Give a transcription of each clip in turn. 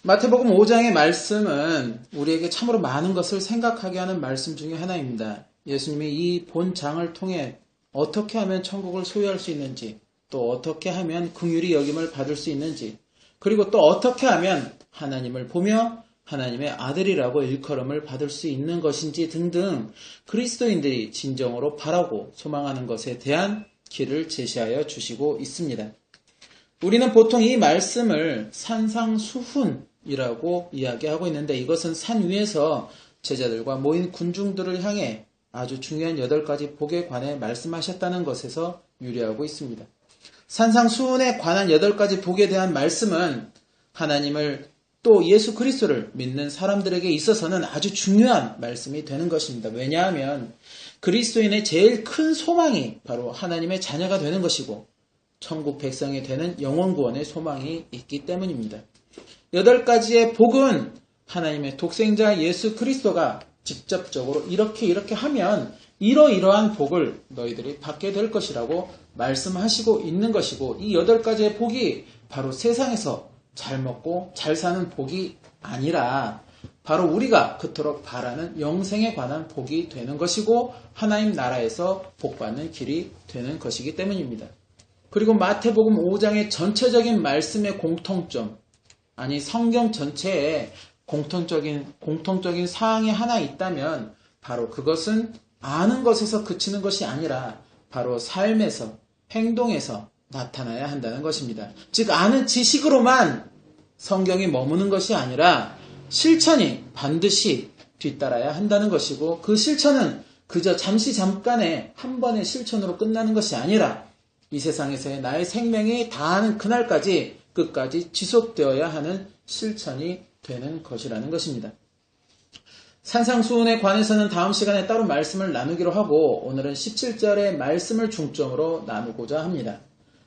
마태복음 5장의 말씀은 우리에게 참으로 많은 것을 생각하게 하는 말씀 중에 하나입니다. 예수님이 이 본장을 통해 어떻게 하면 천국을 소유할 수 있는지, 또 어떻게 하면 긍휼히 여김을 받을 수 있는지, 그리고 또 어떻게 하면 하나님을 보며 하나님의 아들이라고 일컬음을 받을 수 있는 것인지 등등 그리스도인들이 진정으로 바라고 소망하는 것에 대한 길을 제시하여 주시고 있습니다. 우리는 보통 이 말씀을 산상수훈이라고 이야기하고 있는데, 이것은 산 위에서 제자들과 모인 군중들을 향해 아주 중요한 8가지 복에 관해 말씀하셨다는 것에서 유래하고 있습니다. 산상수훈에 관한 8가지 복에 대한 말씀은 하나님을 또 예수 그리스도를 믿는 사람들에게 있어서는 아주 중요한 말씀이 되는 것입니다. 왜냐하면 그리스도인의 제일 큰 소망이 바로 하나님의 자녀가 되는 것이고 천국 백성이 되는 영원 구원의 소망이 있기 때문입니다. 8가지의 복은 하나님의 독생자 예수 그리스도가 직접적으로 이렇게 하면 이러이러한 복을 너희들이 받게 될 것이라고 말씀하시고 있는 것이고, 이 8가지의 복이 바로 세상에서 잘 먹고 잘 사는 복이 아니라 바로 우리가 그토록 바라는 영생에 관한 복이 되는 것이고 하나님 나라에서 복받는 길이 되는 것이기 때문입니다. 그리고 마태복음 5장의 전체적인 말씀의 공통점, 아니 성경 전체에 공통적인 사항이 하나 있다면 바로 그것은 아는 것에서 그치는 것이 아니라 바로 삶에서, 행동에서 나타나야 한다는 것입니다. 즉 아는 지식으로만 성경이 머무는 것이 아니라 실천이 반드시 뒤따라야 한다는 것이고, 그 실천은 그저 잠깐의 한 번의 실천으로 끝나는 것이 아니라 이 세상에서의 나의 생명이 다하는 그날까지 끝까지 지속되어야 하는 실천이 되는 것이라는 것입니다. 산상수훈에 관해서는 다음 시간에 따로 말씀을 나누기로 하고, 오늘은 17절의 말씀을 중점으로 나누고자 합니다.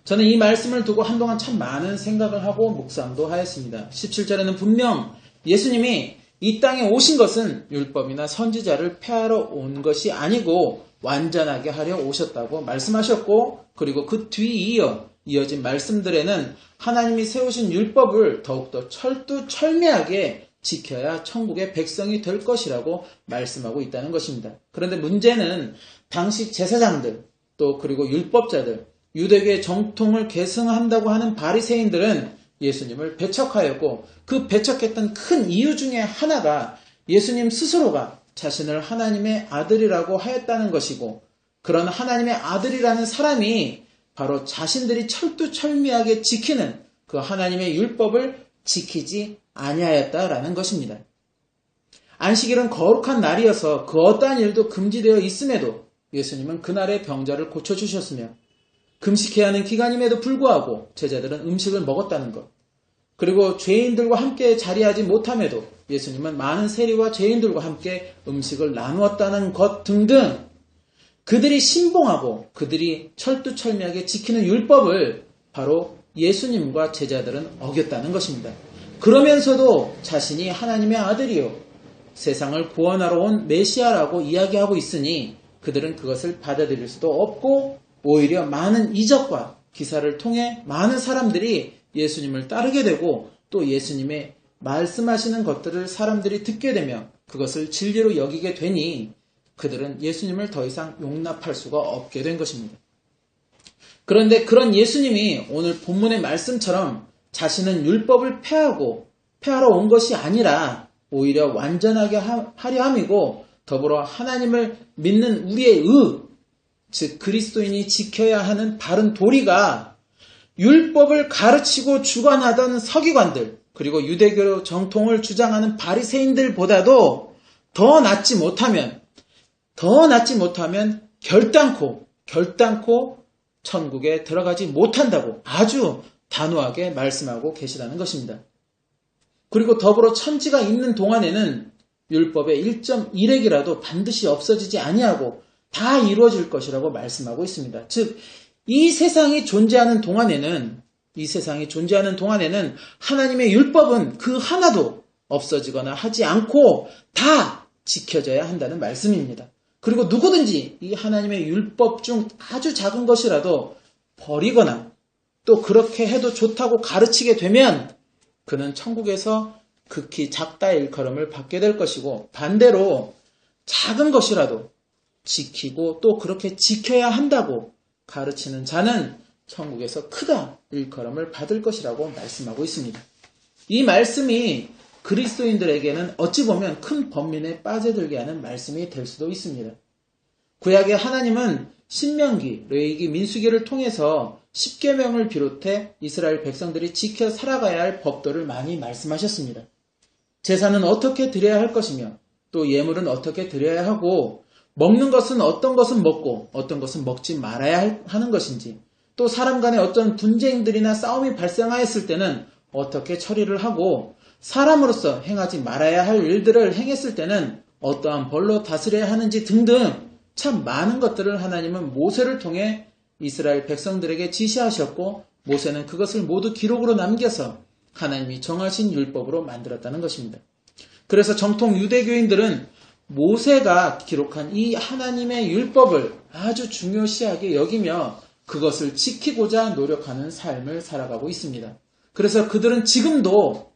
저는 이 말씀을 두고 한동안 참 많은 생각을 하고 묵상도 하였습니다. 17절에는 분명 예수님이 이 땅에 오신 것은 율법이나 선지자를 폐하러 온 것이 아니고 완전하게 하려 오셨다고 말씀하셨고, 그리고 그 뒤 이어진 말씀들에는 하나님이 세우신 율법을 더욱더 철두철미하게 지켜야 천국의 백성이 될 것이라고 말씀하고 있다는 것입니다. 그런데 문제는 당시 제사장들, 또 그리고 율법자들, 유대교의 정통을 계승한다고 하는 바리새인들은 예수님을 배척하였고, 그 배척했던 큰 이유 중에 하나가 예수님 스스로가 자신을 하나님의 아들이라고 하였다는 것이고, 그런 하나님의 아들이라는 사람이 바로 자신들이 철두철미하게 지키는 그 하나님의 율법을 지키지 아니하였다라는 것입니다. 안식일은 거룩한 날이어서 그 어떠한 일도 금지되어 있음에도 예수님은 그날의 병자를 고쳐주셨으며, 금식해야 하는 기간임에도 불구하고 제자들은 음식을 먹었다는 것, 그리고 죄인들과 함께 자리하지 못함에도 예수님은 많은 세리와 죄인들과 함께 음식을 나누었다는 것 등등, 그들이 신봉하고 그들이 철두철미하게 지키는 율법을 바로 예수님과 제자들은 어겼다는 것입니다. 그러면서도 자신이 하나님의 아들이요 세상을 구원하러 온 메시아라고 이야기하고 있으니 그들은 그것을 받아들일 수도 없고, 오히려 많은 이적과 기사를 통해 많은 사람들이 예수님을 따르게 되고, 또 예수님의 말씀하시는 것들을 사람들이 듣게 되며 그것을 진리로 여기게 되니 그들은 예수님을 더 이상 용납할 수가 없게 된 것입니다. 그런데 그런 예수님이 오늘 본문의 말씀처럼 자신은 율법을 폐하러 온 것이 아니라 오히려 완전하게 하려 함이고, 더불어 하나님을 믿는 우리의 즉 그리스도인이 지켜야 하는 바른 도리가 율법을 가르치고 주관하던 서기관들, 그리고 유대교 정통을 주장하는 바리새인들보다도 더 낫지 못하면 결단코 천국에 들어가지 못한다고 아주 단호하게 말씀하고 계시다는 것입니다. 그리고 더불어 천지가 있는 동안에는 율법의 1.1핵이라도 반드시 없어지지 아니하고 다 이루어질 것이라고 말씀하고 있습니다. 즉, 이 세상이 존재하는 동안에는 하나님의 율법은 그 하나도 없어지거나 하지 않고 다 지켜져야 한다는 말씀입니다. 그리고 누구든지 이 하나님의 율법 중 아주 작은 것이라도 버리거나 또 그렇게 해도 좋다고 가르치게 되면 그는 천국에서 극히 작다 일컬음을 받게 될 것이고, 반대로 작은 것이라도 지키고 또 그렇게 지켜야 한다고 가르치는 자는 천국에서 크다 일컬음을 받을 것이라고 말씀하고 있습니다. 이 말씀이 그리스도인들에게는 어찌 보면 큰 번민에 빠져들게 하는 말씀이 될 수도 있습니다. 구약의 하나님은 신명기, 레위기, 민수기를 통해서 십계명을 비롯해 이스라엘 백성들이 지켜 살아가야 할 법도를 많이 말씀하셨습니다. 제사는 어떻게 드려야 할 것이며 또 예물은 어떻게 드려야 하고 먹는 것은 어떤 것은 먹고 어떤 것은 먹지 말아야 하는 것인지, 또 사람 간에 어떤 분쟁들이나 싸움이 발생하였을 때는 어떻게 처리를 하고 사람으로서 행하지 말아야 할 일들을 행했을 때는 어떠한 벌로 다스려야 하는지 등등 참 많은 것들을 하나님은 모세를 통해 이스라엘 백성들에게 지시하셨고, 모세는 그것을 모두 기록으로 남겨서 하나님이 정하신 율법으로 만들었다는 것입니다. 그래서 정통 유대교인들은 모세가 기록한 이 하나님의 율법을 아주 중요시하게 여기며 그것을 지키고자 노력하는 삶을 살아가고 있습니다. 그래서 그들은 지금도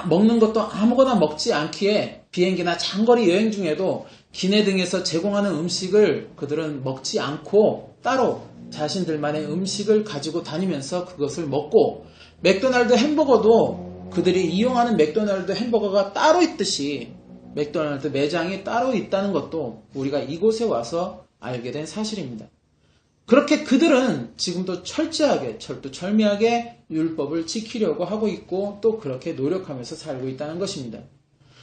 먹는 것도 아무거나 먹지 않기에 비행기나 장거리 여행 중에도 기내 등에서 제공하는 음식을 그들은 먹지 않고 따로 자신들만의 음식을 가지고 다니면서 그것을 먹고, 맥도날드 햄버거도 그들이 이용하는 맥도날드 햄버거가 따로 있듯이 맥도날드 매장이 따로 있다는 것도 우리가 이곳에 와서 알게 된 사실입니다. 그렇게 그들은 지금도 철저하게 철두철미하게 율법을 지키려고 하고 있고 또 그렇게 노력하면서 살고 있다는 것입니다.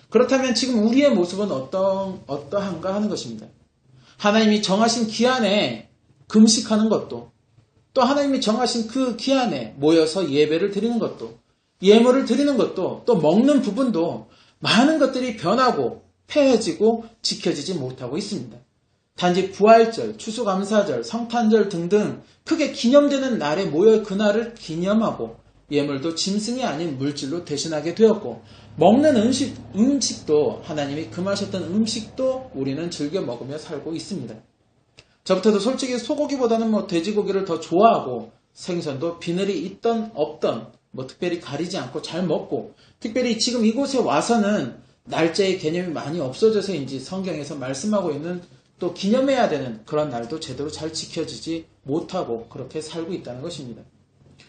그렇다면 지금 우리의 모습은 어떠한가 하는 것입니다. 하나님이 정하신 기한에 금식하는 것도, 또 하나님이 정하신 그 기한에 모여서 예배를 드리는 것도, 예물을 드리는 것도, 또 먹는 부분도 많은 것들이 변하고 폐해지고 지켜지지 못하고 있습니다. 단지 부활절, 추수감사절, 성탄절 등등 크게 기념되는 날에 모여 그날을 기념하고 예물도 짐승이 아닌 물질로 대신하게 되었고, 먹는 음식도 하나님이 금하셨던 음식도 우리는 즐겨 먹으며 살고 있습니다. 저부터도 솔직히 소고기보다는 돼지고기를 더 좋아하고, 생선도 비늘이 있던 없던 특별히 가리지 않고 잘 먹고, 특별히 지금 이곳에 와서는 날짜의 개념이 많이 없어져서인지 성경에서 말씀하고 있는 또 기념해야 되는 그런 날도 제대로 잘 지켜지지 못하고 그렇게 살고 있다는 것입니다.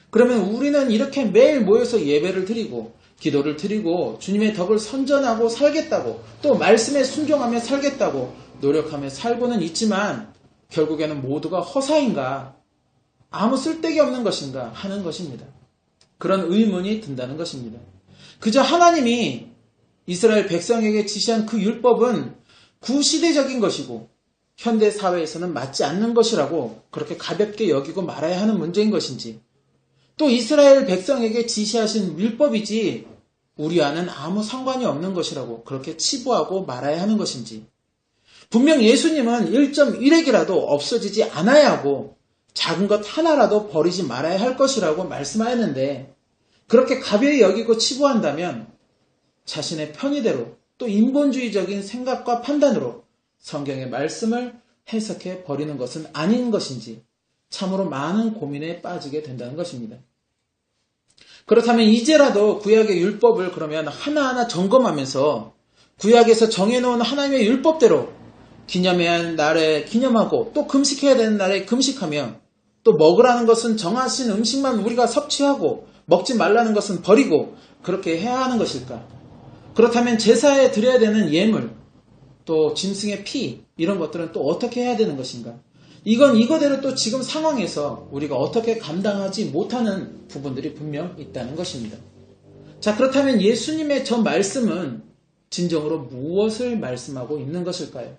그러면 우리는 이렇게 매일 모여서 예배를 드리고 기도를 드리고 주님의 덕을 선전하고 살겠다고, 또 말씀에 순종하며 살겠다고 노력하며 살고는 있지만 결국에는 모두가 허사인가, 아무 쓸데기 없는 것인가 하는 것입니다. 그런 의문이 든다는 것입니다. 그저 하나님이 이스라엘 백성에게 지시한 그 율법은 구시대적인 것이고 현대 사회에서는 맞지 않는 것이라고 그렇게 가볍게 여기고 말아야 하는 문제인 것인지, 또 이스라엘 백성에게 지시하신 율법이지 우리와는 아무 상관이 없는 것이라고 그렇게 치부하고 말아야 하는 것인지, 분명 예수님은 1.1핵이라도 없어지지 않아야 하고 작은 것 하나라도 버리지 말아야 할 것이라고 말씀하였는데, 그렇게 가벼이 여기고 치부한다면 자신의 편의대로 또 인본주의적인 생각과 판단으로 성경의 말씀을 해석해 버리는 것은 아닌 것인지 참으로 많은 고민에 빠지게 된다는 것입니다. 그렇다면 이제라도 구약의 율법을 그러면 하나하나 점검하면서 구약에서 정해놓은 하나님의 율법대로 기념해야 하는 날에 기념하고 또 금식해야 되는 날에 금식하며, 또 먹으라는 것은 정하신 음식만 우리가 섭취하고 먹지 말라는 것은 버리고 그렇게 해야 하는 것일까? 그렇다면 제사에 드려야 되는 예물, 또 짐승의 피, 이런 것들은 또 어떻게 해야 되는 것인가? 이건 이거대로 또 지금 상황에서 우리가 어떻게 감당하지 못하는 부분들이 분명 있다는 것입니다. 자, 그렇다면 예수님의 저 말씀은 진정으로 무엇을 말씀하고 있는 것일까요?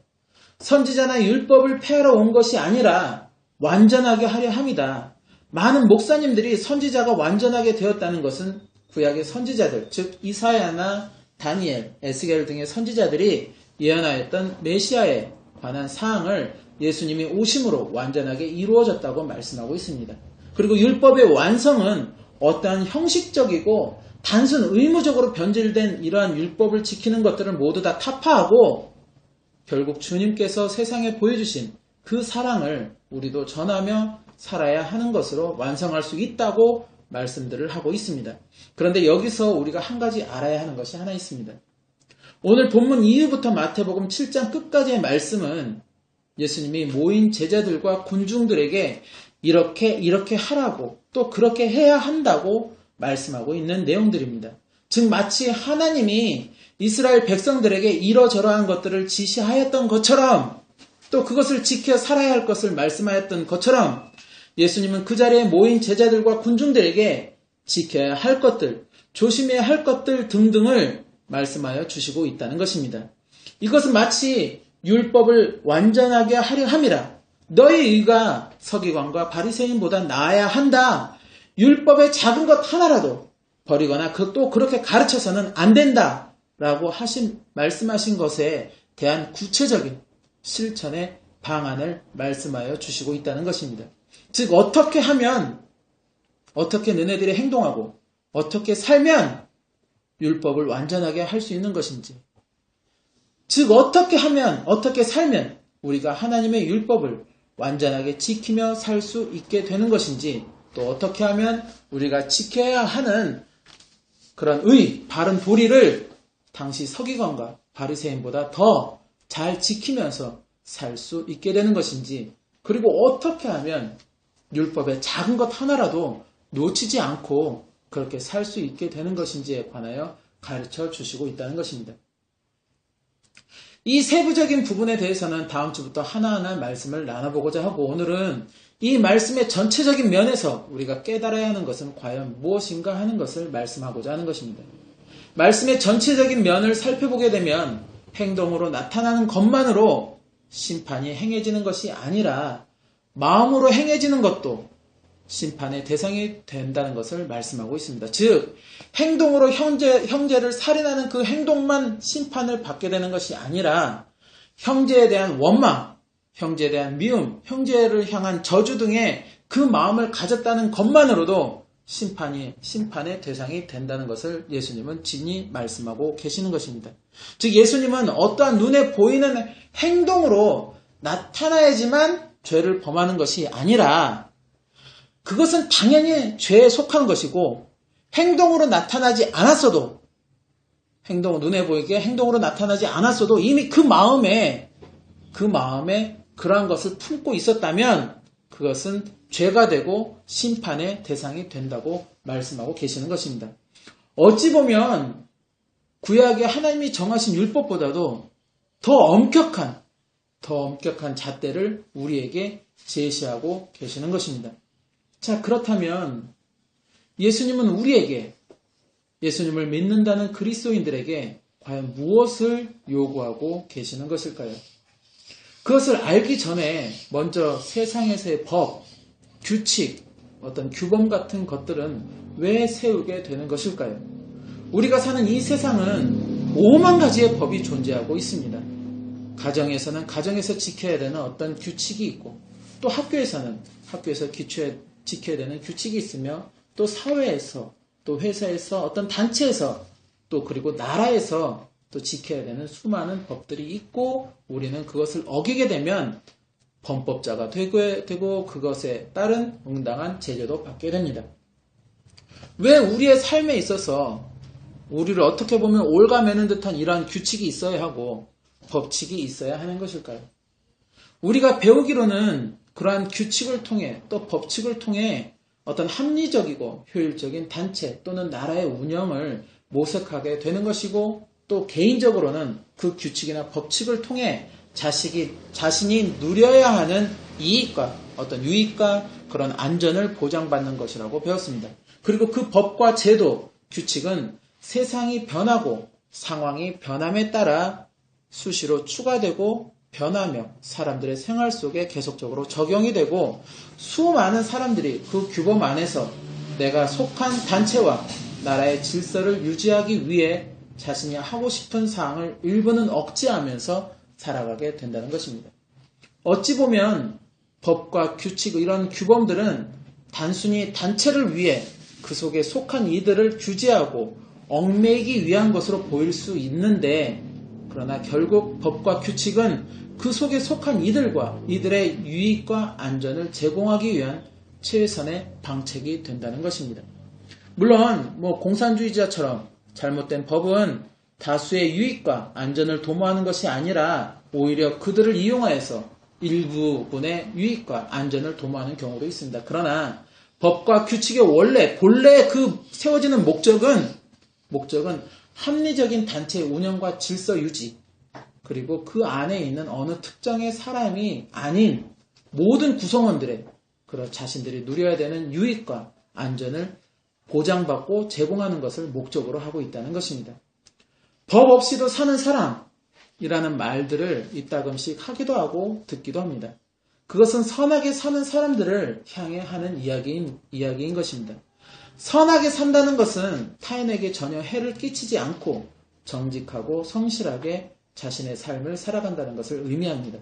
선지자나 율법을 폐하러 온 것이 아니라 완전하게 하려 함이다. 많은 목사님들이 선지자가 완전하게 되었다는 것은 구약의 선지자들, 즉 이사야나 다니엘, 에스겔 등의 선지자들이 예언하였던 메시아에 관한 사항을 예수님이 오심으로 완전하게 이루어졌다고 말씀하고 있습니다. 그리고 율법의 완성은 어떠한 형식적이고 단순 의무적으로 변질된 이러한 율법을 지키는 것들을 모두 다 타파하고 결국 주님께서 세상에 보여주신 그 사랑을 우리도 전하며 살아야 하는 것으로 완성할 수 있다고 말씀들을 하고 있습니다. 그런데 여기서 우리가 한 가지 알아야 하는 것이 하나 있습니다. 오늘 본문 이후부터 마태복음 7장 끝까지의 말씀은 예수님이 모인 제자들과 군중들에게 이렇게 하라고 또 그렇게 해야 한다고 말씀하고 있는 내용들입니다. 즉 마치 하나님이 이스라엘 백성들에게 이러저러한 것들을 지시하였던 것처럼 또 그것을 지켜 살아야 할 것을 말씀하였던 것처럼 예수님은 그 자리에 모인 제자들과 군중들에게 지켜야 할 것들, 조심해야 할 것들 등등을 말씀하여 주시고 있다는 것입니다. 이것은 마치 율법을 완전하게 하려 함이라. 너희 의가 서기관과 바리새인보다 나아야 한다. 율법의 작은 것 하나라도 버리거나 또 그렇게 가르쳐서는 안 된다. 라고 말씀하신 것에 대한 구체적인 실천의 방안을 말씀하여 주시고 있다는 것입니다. 즉 어떻게 하면 어떻게 너네들이 행동하고 어떻게 살면 율법을 완전하게 할 수 있는 것인지, 즉 어떻게 하면 어떻게 살면 우리가 하나님의 율법을 완전하게 지키며 살 수 있게 되는 것인지, 또 어떻게 하면 우리가 지켜야 하는 그런 바른 도리를 당시 서기관과 바리새인보다 더 잘 지키면서 살 수 있게 되는 것인지, 그리고 어떻게 하면 율법의 작은 것 하나라도 놓치지 않고 그렇게 살 수 있게 되는 것인지에 관하여 가르쳐 주시고 있다는 것입니다. 이 세부적인 부분에 대해서는 다음 주부터 하나하나 말씀을 나눠보고자 하고, 오늘은 이 말씀의 전체적인 면에서 우리가 깨달아야 하는 것은 과연 무엇인가 하는 것을 말씀하고자 하는 것입니다. 말씀의 전체적인 면을 살펴보게 되면 행동으로 나타나는 것만으로 심판이 행해지는 것이 아니라 마음으로 행해지는 것도 심판의 대상이 된다는 것을 말씀하고 있습니다. 즉 행동으로 형제를 살인하는 그 행동만 심판을 받게 되는 것이 아니라 형제에 대한 원망, 형제에 대한 미움, 형제를 향한 저주 등의 그 마음을 가졌다는 것만으로도 심판의 대상이 된다는 것을 예수님은 진히 말씀하고 계시는 것입니다. 즉 예수님은 어떠한 눈에 보이는 행동으로 나타나야지만 죄를 범하는 것이 아니라 그것은 당연히 죄에 속한 것이고, 행동으로 나타나지 않았어도, 눈에 보이게 행동으로 나타나지 않았어도 이미 그 마음에 그러한 것을 품고 있었다면 그것은 죄가 되고 심판의 대상이 된다고 말씀하고 계시는 것입니다. 어찌 보면 구약의 하나님이 정하신 율법보다도 더 엄격한 잣대를 우리에게 제시하고 계시는 것입니다. 자, 그렇다면 예수님은 우리에게, 예수님을 믿는다는 그리스도인들에게 과연 무엇을 요구하고 계시는 것일까요? 그것을 알기 전에 먼저 세상에서의 법, 규칙, 어떤 규범 같은 것들은 왜 세우게 되는 것일까요? 우리가 사는 이 세상은 5만 가지의 법이 존재하고 있습니다. 가정에서는 가정에서 지켜야 되는 어떤 규칙이 있고, 또 학교에서 지켜야 되는 규칙이 있으며, 또 사회에서, 또 회사에서, 어떤 단체에서, 또 그리고 나라에서 또 지켜야 되는 수많은 법들이 있고, 우리는 그것을 어기게 되면 범법자가 되고 그것에 따른 응당한 제재도 받게 됩니다. 왜 우리의 삶에 있어서 우리를 어떻게 보면 올가매는 듯한 이러한 규칙이 있어야 하고 법칙이 있어야 하는 것일까요? 우리가 배우기로는 그러한 규칙을 통해 또 법칙을 통해 어떤 합리적이고 효율적인 단체 또는 나라의 운영을 모색하게 되는 것이고, 또 개인적으로는 그 규칙이나 법칙을 통해 자신이 누려야 하는 이익과 어떤 유익과 그런 안전을 보장받는 것이라고 배웠습니다. 그리고 그 법과 제도, 규칙은 세상이 변하고 상황이 변함에 따라 수시로 추가되고 변하며 사람들의 생활 속에 계속적으로 적용이 되고, 수많은 사람들이 그 규범 안에서 내가 속한 단체와 나라의 질서를 유지하기 위해 자신이 하고 싶은 사항을 일부는 억제하면서 살아가게 된다는 것입니다. 어찌 보면 법과 규칙, 이런 규범들은 단순히 단체를 위해 그 속에 속한 이들을 규제하고 얽매이기 위한 것으로 보일 수 있는데, 그러나 결국 법과 규칙은 그 속에 속한 이들과 이들의 유익과 안전을 제공하기 위한 최선의 방책이 된다는 것입니다. 물론 공산주의자처럼 잘못된 법은 다수의 유익과 안전을 도모하는 것이 아니라 오히려 그들을 이용하여서 일부분의 유익과 안전을 도모하는 경우도 있습니다. 그러나 법과 규칙의 본래 그 세워지는 목적은 합리적인 단체의 운영과 질서 유지, 그리고 그 안에 있는 어느 특정의 사람이 아닌 모든 구성원들의 그런 자신들이 누려야 되는 유익과 안전을 보장받고 제공하는 것을 목적으로 하고 있다는 것입니다. 법 없이도 사는 사람이라는 말들을 이따금씩 하기도 하고 듣기도 합니다. 그것은 선하게 사는 사람들을 향해 하는 이야기인 것입니다. 선하게 산다는 것은 타인에게 전혀 해를 끼치지 않고 정직하고 성실하게 자신의 삶을 살아간다는 것을 의미합니다.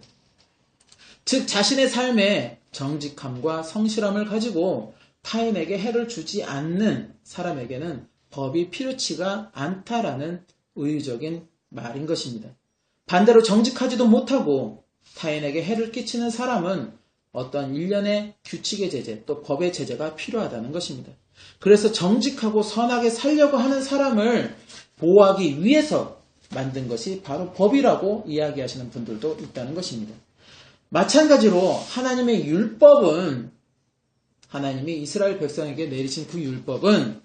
즉 자신의 삶에 정직함과 성실함을 가지고 타인에게 해를 주지 않는 사람에게는 법이 필요치가 않다라는 의유적인 말인 것입니다. 반대로 정직하지도 못하고 타인에게 해를 끼치는 사람은 어떤 일련의 규칙의 제재 또 법의 제재가 필요하다는 것입니다. 그래서 정직하고 선하게 살려고 하는 사람을 보호하기 위해서 만든 것이 바로 법이라고 이야기하시는 분들도 있다는 것입니다. 마찬가지로 하나님의 율법은 하나님이 이스라엘 백성에게 내리신 그 율법은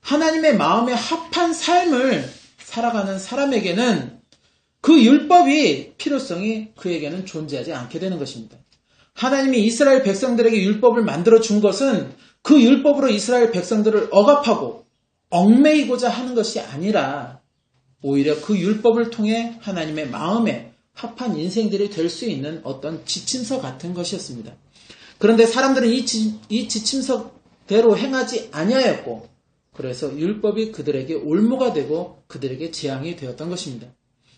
하나님의 마음에 합한 삶을 살아가는 사람에게는 그 율법이 필요성이 그에게는 존재하지 않게 되는 것입니다. 하나님이 이스라엘 백성들에게 율법을 만들어 준 것은 그 율법으로 이스라엘 백성들을 억압하고 얽매이고자 하는 것이 아니라 오히려 그 율법을 통해 하나님의 마음에 합한 인생들이 될 수 있는 어떤 지침서 같은 것이었습니다. 그런데 사람들은 이 지침서대로 행하지 아니하였고 그래서 율법이 그들에게 올무가 되고 그들에게 재앙이 되었던 것입니다.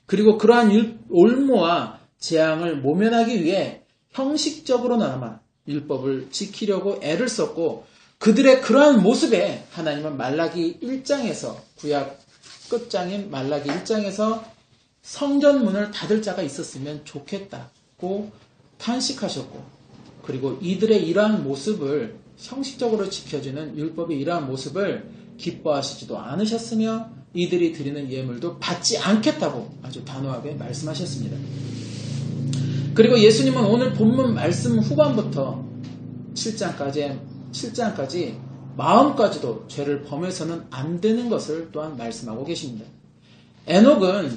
그리고 그러한 올무와 재앙을 모면하기 위해 형식적으로나마 율법을 지키려고 애를 썼고 그들의 그러한 모습에 하나님은 말라기 1장에서 구약 끝장인 말라기 1장에서 성전문을 닫을 자가 있었으면 좋겠다고 탄식하셨고 그리고 이들의 이러한 모습을 형식적으로 지켜주는 율법의 이러한 모습을 기뻐하시지도 않으셨으며 이들이 드리는 예물도 받지 않겠다고 아주 단호하게 말씀하셨습니다. 그리고 예수님은 오늘 본문 말씀 후반부터 7장까지 마음까지도 죄를 범해서는 안 되는 것을 또한 말씀하고 계십니다. 에녹은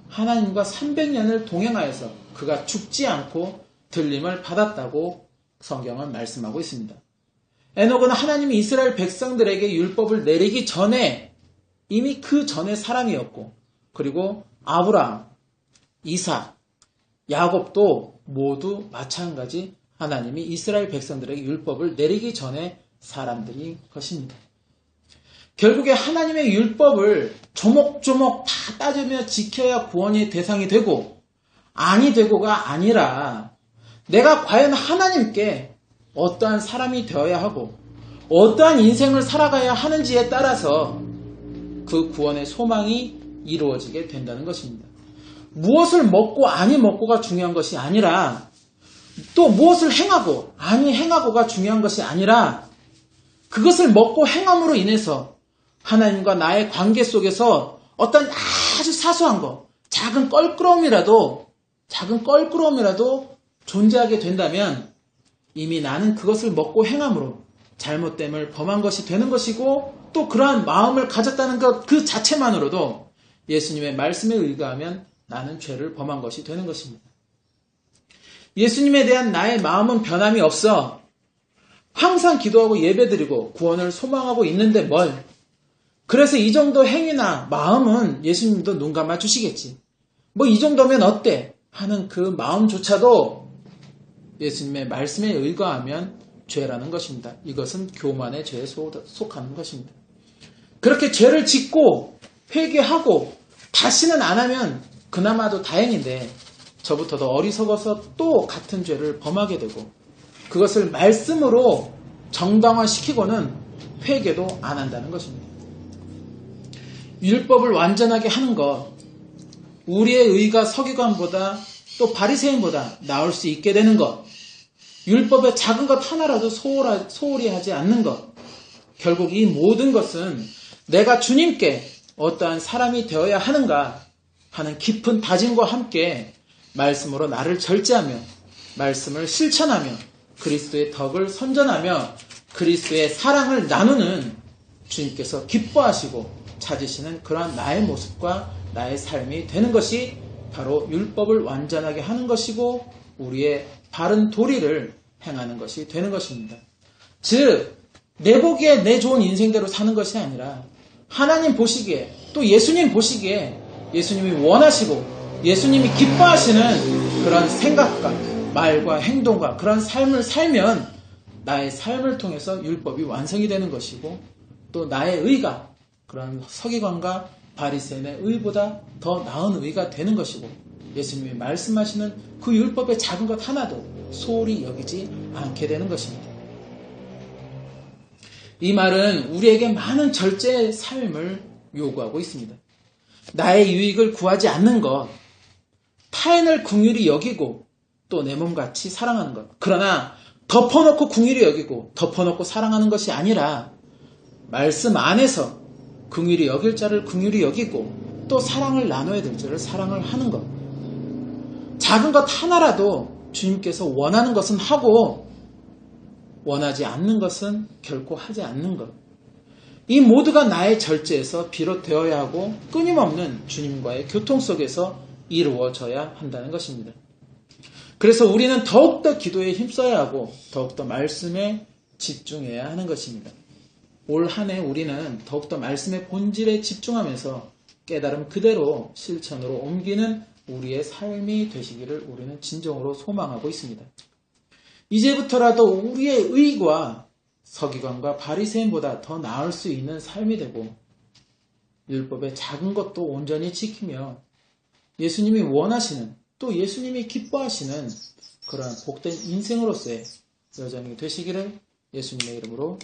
하나님과 300년을 동행하여서 그가 죽지 않고 들림을 받았다고 성경은 말씀하고 있습니다. 에녹은 하나님이 이스라엘 백성들에게 율법을 내리기 전에 이미 그 전의 사람이었고 그리고 아브라함, 이삭, 야곱도 모두 마찬가지 하나님이 이스라엘 백성들에게 율법을 내리기 전에 사람들이 것입니다. 결국에 하나님의 율법을 조목조목 다 따지며 지켜야 구원의 대상이 되고 아니 되고가 아니라 내가 과연 하나님께 어떠한 사람이 되어야 하고 어떠한 인생을 살아가야 하는지에 따라서 그 구원의 소망이 이루어지게 된다는 것입니다. 무엇을 먹고 아니 먹고가 중요한 것이 아니라 또 무엇을 행하고 아니 행하고가 중요한 것이 아니라 그것을 먹고 행함으로 인해서 하나님과 나의 관계 속에서 어떤 아주 사소한 것, 작은 껄끄러움이라도 존재하게 된다면 이미 나는 그것을 먹고 행함으로 잘못됨을 범한 것이 되는 것이고 또 그러한 마음을 가졌다는 것 그 자체만으로도 예수님의 말씀에 의거하면 나는 죄를 범한 것이 되는 것입니다. 예수님에 대한 나의 마음은 변함이 없어 항상 기도하고 예배드리고 구원을 소망하고 있는데 뭘 그래서 이 정도 행위나 마음은 예수님도 눈 감아 주시겠지. 뭐 이 정도면 어때? 하는 그 마음조차도 예수님의 말씀에 의거하면 죄라는 것입니다. 이것은 교만의 죄에 속하는 것입니다. 그렇게 죄를 짓고 회개하고 다시는 안 하면 그나마도 다행인데 저부터도 어리석어서 또 같은 죄를 범하게 되고 그것을 말씀으로 정당화시키고는 회개도 안 한다는 것입니다. 율법을 완전하게 하는 것, 우리의 의가 서기관보다 또 바리새인보다 나을 수 있게 되는 것, 율법의 작은 것 하나라도 소홀히 하지 않는 것, 결국 이 모든 것은 내가 주님께 어떠한 사람이 되어야 하는가 하는 깊은 다짐과 함께 말씀으로 나를 절제하며 말씀을 실천하며 그리스도의 덕을 선전하며 그리스도의 사랑을 나누는 주님께서 기뻐하시고 찾으시는 그러한 나의 모습과 나의 삶이 되는 것이 바로 율법을 완전하게 하는 것이고 우리의 바른 도리를 행하는 것이 되는 것입니다. 즉, 내 보기에 내 좋은 인생대로 사는 것이 아니라 하나님 보시기에 또 예수님 보시기에 예수님이 원하시고 예수님이 기뻐하시는 그런 생각과 말과 행동과 그런 삶을 살면 나의 삶을 통해서 율법이 완성이 되는 것이고 또 나의 의가 그런 서기관과 바리새인의 의보다 더 나은 의가 되는 것이고 예수님이 말씀하시는 그 율법의 작은 것 하나도 소홀히 여기지 않게 되는 것입니다. 이 말은 우리에게 많은 절제의 삶을 요구하고 있습니다. 나의 유익을 구하지 않는 것, 타인을 긍휼히 여기고 또 내 몸같이 사랑하는 것. 그러나 덮어놓고 긍휼히 여기고 덮어놓고 사랑하는 것이 아니라 말씀 안에서 긍휼히 여길 자를 긍휼히 여기고 또 사랑을 나눠야 될 자를 사랑을 하는 것. 작은 것 하나라도 주님께서 원하는 것은 하고 원하지 않는 것은 결코 하지 않는 것. 이 모두가 나의 절제에서 비롯되어야 하고 끊임없는 주님과의 교통 속에서 이루어져야 한다는 것입니다. 그래서 우리는 더욱더 기도에 힘써야 하고 더욱더 말씀에 집중해야 하는 것입니다. 올 한 해 우리는 더욱더 말씀의 본질에 집중하면서 깨달음 그대로 실천으로 옮기는 우리의 삶이 되시기를 우리는 진정으로 소망하고 있습니다. 이제부터라도 우리의 의가 서기관과 바리새인보다 더 나을 수 있는 삶이 되고 율법의 작은 것도 온전히 지키며 예수님이 원하시는 또 예수님이 기뻐하시는 그러한 복된 인생으로서의 여정이 되시기를 예수님의 이름으로